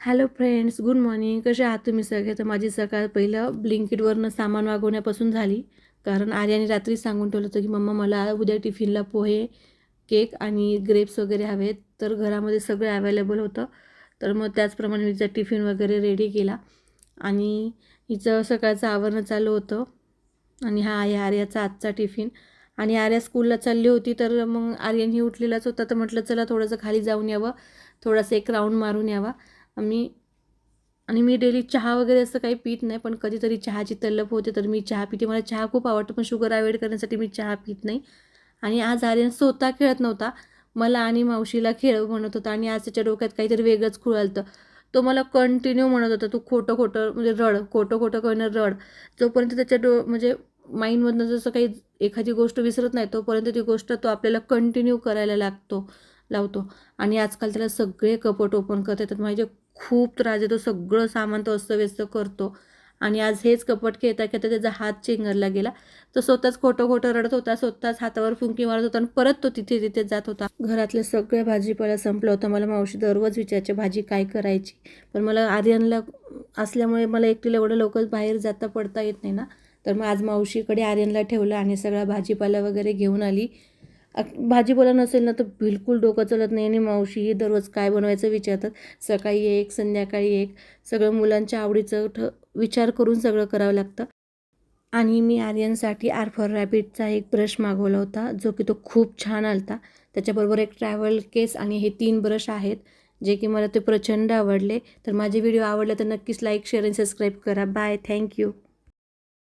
Hello friends, good morning. कसे आहात तुम्ही सगळे? तर माझी सकाळ पहिलं ब्लिंकिटवरनं सामान मागवण्यापासून झाली. कारण आर्याने रात्री सांगून ठेवलं होतं की मम्मा मला उद्या टिफिनला पोहे, केक आणि ग्रेप्स वगैरे हवेत. तर घरामध्ये सगळं अवेलेबल होतं. तर मग त्याचप्रमाणे मी तिचा टिफिन वगैरे रेडी केला आणि हिचं सकाळचं आवरणं चालू होतं. आणि हा आहे आर्याचा आजचा टिफिन. आणि आर्या स्कूलला चालली होती, तर मग आर्यनही उठलेलाच होता. तर म्हटलं चला थोडंसं खाली जाऊन यावं, थोडासा एक राऊंड मारून यावा. मी डेली चहा वगैरे असं काही पीत नाही, पण कधीतरी चहाची तलप होते तर मी चहा पिते. मला चहा खूप आवडतो, पण शुगर अवॉइड करण्यासाठी मी चहा पीत नाही. आणि आज आर्यन स्वतः खेळत नव्हता, मला आणि मावशीला खेळव म्हणत होता. आणि आज त्याच्या डोक्यात काहीतरी वेगळंच खुळालतं. तो मला कंटिन्यू म्हणत होता, तू खोटं खोटं म्हणजे रड, खोटं खोटं करणं रड. जोपर्यंत त्याच्या म्हणजे माइंडमधनं जसं काही एखादी गोष्ट विसरत नाही, तोपर्यंत ती गोष्ट तो आपल्याला कंटिन्यू करायला लावतो. आणि आजकाल त्याला सगळे कपाट ओपन करता येतात. माझे खूप त्रास देतो, सगळं सामान तो अस्तव्यस्त करतो. आणि आज हेच कपाट खेळता खेळता त्याचा हात चेंगरला गेला. तो स्वतःच खोटं खोटं रडत होता, स्वतःच हातावर फुंकी मारत होता आणि परत तो तिथे जात होता. घरातले सगळे भाजीपाला संपलं होतं. मला मावशी दररोज विचारायची भाजी काय करायची, पण मला आर्यनला असल्यामुळे मला एकटीला एवढं लवकर बाहेर जाता पडता येत नाही ना. तर मग आज मावशीकडे आर्यनला ठेवलं आणि सगळा भाजीपाला वगैरे घेऊन आली. भाजीपाला नसेल ना तर बिलकुल डोकं चालत नाही. आणि मावशी दररोज काय बनवायचं विचारतात. सकाळी एक, संध्याकाळी एक, सगळं मुलांच्या आवडीचं विचार करून सगळं करावं लागतं. आणि मी आर्यनसाठी आर फॉर रॅबिटचा एक ब्रश मागवला होता, जो की तो खूप छान आलता. त्याच्याबरोबर एक ट्रॅव्हल केस आणि हे 3 ब्रश आहेत, जे की मला ते प्रचंड आवडले. तर माझे व्हिडिओ आवडले तर नक्कीच लाईक, शेअर आणि सबस्क्राईब करा. Bye, thank you.